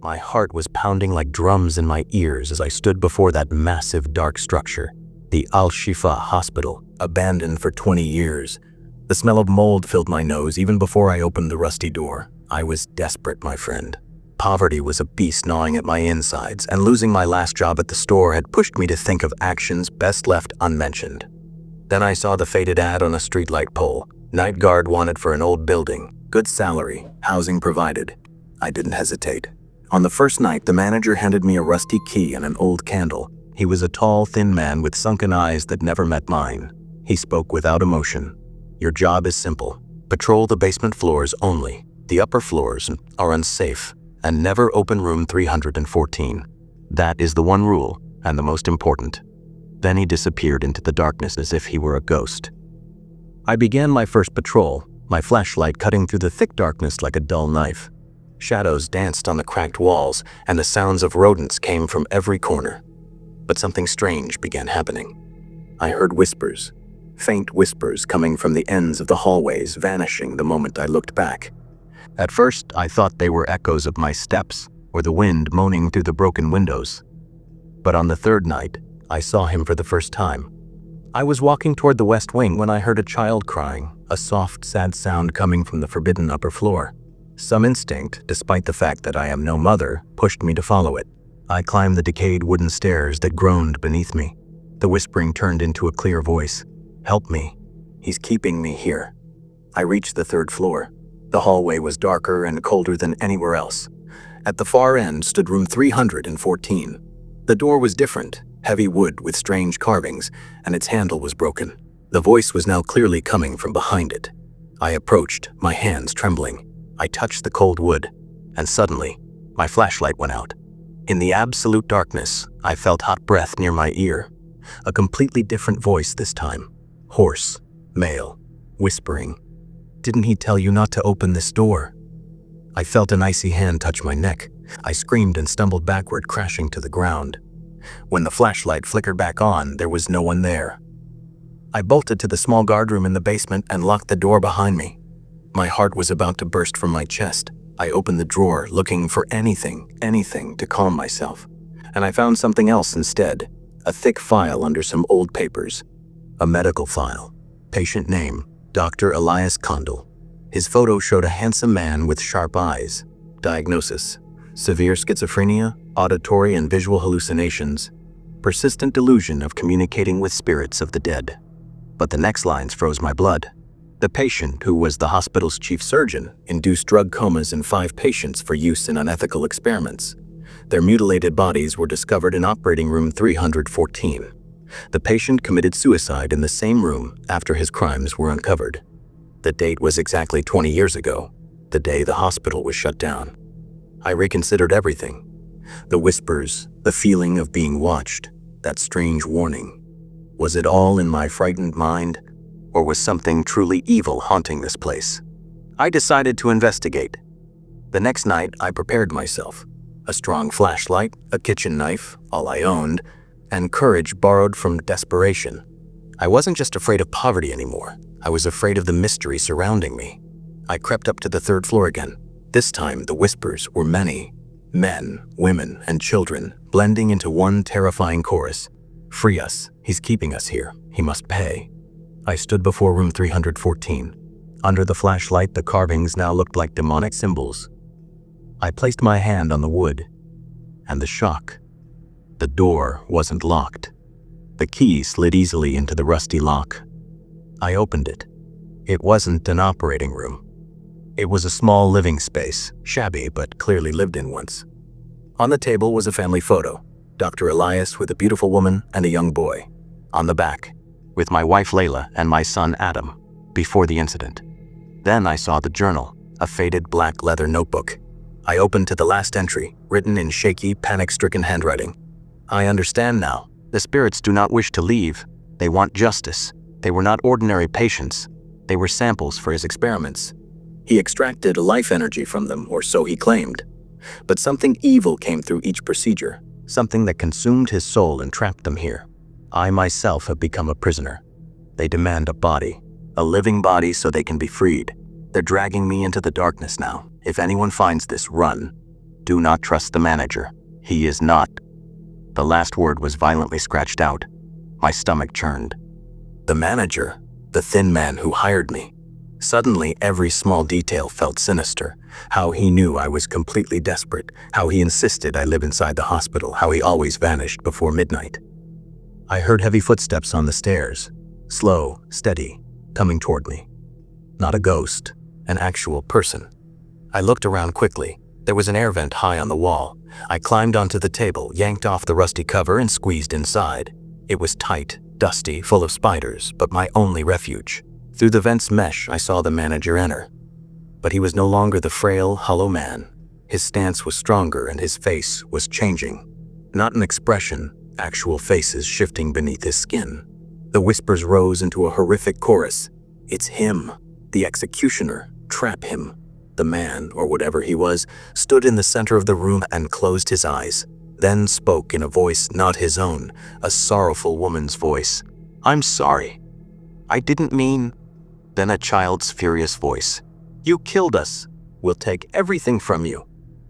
My heart was pounding like drums in my ears as I stood before that massive dark structure, the Al-Shifa Hospital, abandoned for 20 years. The smell of mold filled my nose even before I opened the rusty door. I was desperate, my friend. Poverty was a beast gnawing at my insides, and losing my last job at the store had pushed me to think of actions best left unmentioned. Then I saw the faded ad on a streetlight pole. Night guard wanted for an old building. Good salary, housing provided. I didn't hesitate. On the first night, the manager handed me a rusty key and an old candle. He was a tall, thin man with sunken eyes that never met mine. He spoke without emotion. Your job is simple. Patrol the basement floors only. The upper floors are unsafe. And never open room 314. That is the one rule, and the most important. Then he disappeared into the darkness as if he were a ghost. I began my first patrol, my flashlight cutting through the thick darkness like a dull knife. Shadows danced on the cracked walls, and the sounds of rodents came from every corner. But something strange began happening. I heard whispers, faint whispers coming from the ends of the hallways, vanishing the moment I looked back. At first, I thought they were echoes of my steps or the wind moaning through the broken windows. But on the third night, I saw him for the first time. I was walking toward the west wing when I heard a child crying, a soft, sad sound coming from the forbidden upper floor. Some instinct, despite the fact that I am no mother, pushed me to follow it. I climbed the decayed wooden stairs that groaned beneath me. The whispering turned into a clear voice. "Help me. He's keeping me here." I reached the third floor. The hallway was darker and colder than anywhere else. At the far end stood room 314. The door was different, heavy wood with strange carvings, and its handle was broken. The voice was now clearly coming from behind it. I approached, my hands trembling. I touched the cold wood, and suddenly, my flashlight went out. In the absolute darkness, I felt hot breath near my ear. A completely different voice this time. Hoarse, male, whispering. "Didn't he tell you not to open this door?" I felt an icy hand touch my neck. I screamed and stumbled backward, crashing to the ground. When the flashlight flickered back on, there was no one there. I bolted to the small guardroom in the basement and locked the door behind me. My heart was about to burst from my chest. I opened the drawer, looking for anything to calm myself. And I found something else instead. A thick file under some old papers. A medical file. Patient name, Dr. Elias Kandel. His photo showed a handsome man with sharp eyes. Diagnosis: severe schizophrenia, auditory and visual hallucinations, persistent delusion of communicating with spirits of the dead. But the next lines froze my blood. The patient, who was the hospital's chief surgeon, induced drug comas in 5 patients for use in unethical experiments. Their mutilated bodies were discovered in operating room 314. The patient committed suicide in the same room after his crimes were uncovered. The date was exactly 20 years ago, the day the hospital was shut down. I reconsidered everything. The whispers, the feeling of being watched, that strange warning. Was it all in my frightened mind, or was something truly evil haunting this place? I decided to investigate. The next night, I prepared myself. A strong flashlight, a kitchen knife, all I owned, and courage borrowed from desperation. I wasn't just afraid of poverty anymore. I was afraid of the mystery surrounding me. I crept up to the 3rd floor again. This time, the whispers were many. Men, women, and children, blending into one terrifying chorus. "Free us. He's keeping us here. He must pay." I stood before room 314. Under the flashlight, the carvings now looked like demonic symbols. I placed my hand on the wood, and the shock. The door wasn't locked. The key slid easily into the rusty lock. I opened it. It wasn't an operating room. It was a small living space, shabby but clearly lived in once. On the table was a family photo, Dr. Elias with a beautiful woman and a young boy. On the back, with my wife Layla and my son Adam, before the incident. Then I saw the journal, a faded black leather notebook. I opened to the last entry, written in shaky, panic-stricken handwriting. "I understand now. The spirits do not wish to leave. They want justice. They were not ordinary patients. They were samples for his experiments. He extracted life energy from them, or so he claimed. But something evil came through each procedure, something that consumed his soul and trapped them here. I myself have become a prisoner. They demand a body, a living body so they can be freed. They're dragging me into the darkness now. If anyone finds this, run." Do not trust the manager. He is not. The last word was violently scratched out. My stomach churned. The manager, the thin man who hired me. Suddenly, every small detail felt sinister. How he knew I was completely desperate, how he insisted I live inside the hospital, how he always vanished before midnight. I heard heavy footsteps on the stairs, slow, steady, coming toward me. Not a ghost, an actual person. I looked around quickly. There was an air vent high on the wall. I climbed onto the table, yanked off the rusty cover, and squeezed inside. It was tight, dusty, full of spiders, but my only refuge. Through the vent's mesh, I saw the manager enter. But he was no longer the frail, hollow man. His stance was stronger and his face was changing. Not an expression, actual faces shifting beneath his skin. The whispers rose into a horrific chorus. It's him, the executioner. Trap him. The man, or whatever he was, stood in the center of the room and closed his eyes, then spoke in a voice not his own, a sorrowful woman's voice. I'm sorry. I didn't mean... Then a child's furious voice. You killed us. We'll take everything from you.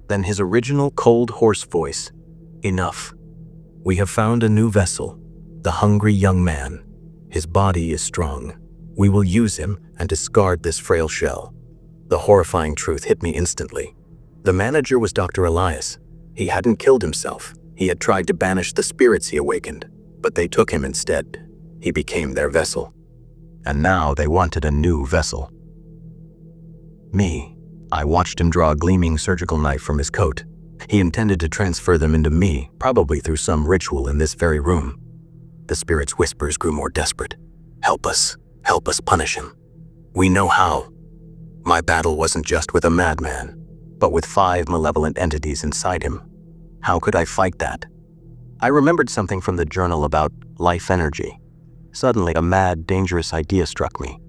Then his original cold, hoarse voice. Enough. We have found a new vessel, the hungry young man. His body is strong. We will use him and discard this frail shell. The horrifying truth hit me instantly. The manager was Dr. Elias. He hadn't killed himself. He had tried to banish the spirits he awakened, but they took him instead. He became their vessel. And now they wanted a new vessel. Me. I watched him draw a gleaming surgical knife from his coat. He intended to transfer them into me, probably through some ritual in this very room. The spirit's whispers grew more desperate. Help us punish him. We know how. My battle wasn't just with a madman, but with 5 malevolent entities inside him. How could I fight that? I remembered something from the journal about life energy. Suddenly, a mad, dangerous idea struck me.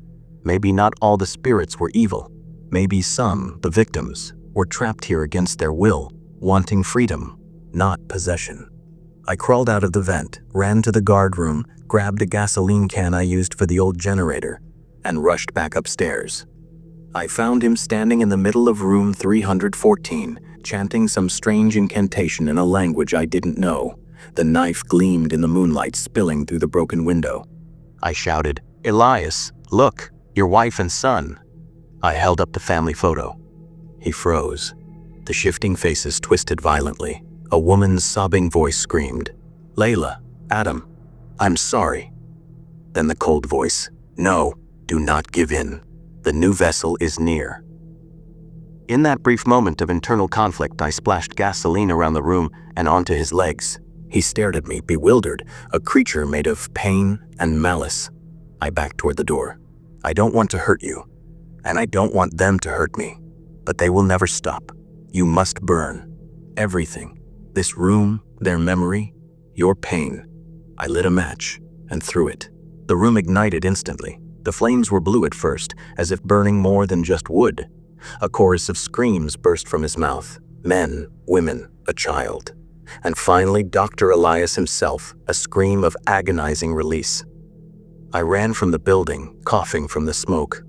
Maybe not all the spirits were evil. Maybe some, the victims, were trapped here against their will, wanting freedom, not possession. I crawled out of the vent, ran to the guard room, grabbed a gasoline can I used for the old generator, and rushed back upstairs. I found him standing in the middle of room 314, chanting some strange incantation in a language I didn't know. The knife gleamed in the moonlight, spilling through the broken window. I shouted, Elias, look, your wife and son. I held up the family photo. He froze. The shifting faces twisted violently. A woman's sobbing voice screamed, Layla, Adam, I'm sorry. Then the cold voice, no, do not give in. The new vessel is near. In that brief moment of internal conflict, I splashed gasoline around the room and onto his legs. He stared at me, bewildered, a creature made of pain and malice. I backed toward the door. I don't want to hurt you, and I don't want them to hurt me, but they will never stop. You must burn. Everything. This room, their memory, your pain. I lit a match and threw it. The room ignited instantly. The flames were blue at first, as if burning more than just wood. A chorus of screams burst from his mouth. Men, women, a child. And finally, Dr. Elias himself, a scream of agonizing release. I ran from the building, coughing from the smoke.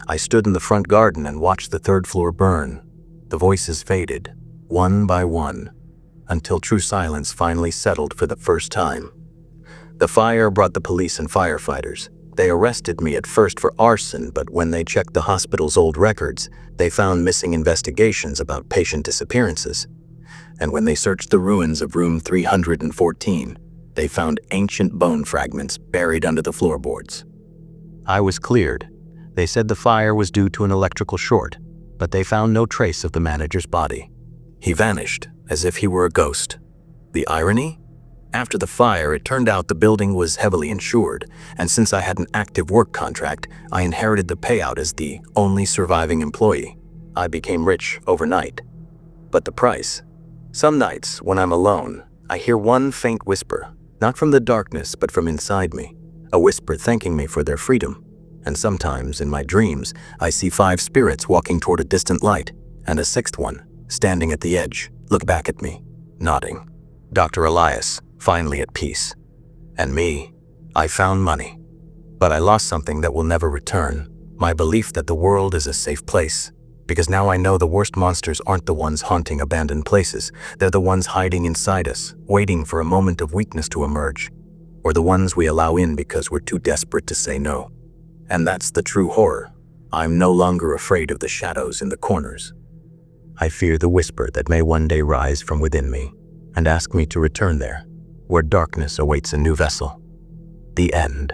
I stood in the front garden and watched the 3rd floor burn. The voices faded, one by one, until true silence finally settled for the first time. The fire brought the police and firefighters. They arrested me at first for arson, but when they checked the hospital's old records, they found missing investigations about patient disappearances. And when they searched the ruins of room 314, they found ancient bone fragments buried under the floorboards. I was cleared. They said the fire was due to an electrical short, but they found no trace of the manager's body. He vanished, as if he were a ghost. The irony? After the fire, it turned out the building was heavily insured, and since I had an active work contract, I inherited the payout as the only surviving employee. I became rich overnight. But the price? Some nights, when I'm alone, I hear one faint whisper, not from the darkness, but from inside me, a whisper thanking me for their freedom. And sometimes, in my dreams, I see 5 spirits walking toward a distant light, and a 6th one, standing at the edge, look back at me, nodding. Dr. Elias, finally at peace. And me, I found money. But I lost something that will never return, my belief that the world is a safe place. Because now I know the worst monsters aren't the ones haunting abandoned places. They're the ones hiding inside us, waiting for a moment of weakness to emerge. Or the ones we allow in because we're too desperate to say no. And that's the true horror. I'm no longer afraid of the shadows in the corners. I fear the whisper that may one day rise from within me and ask me to return there, where darkness awaits a new vessel. The end.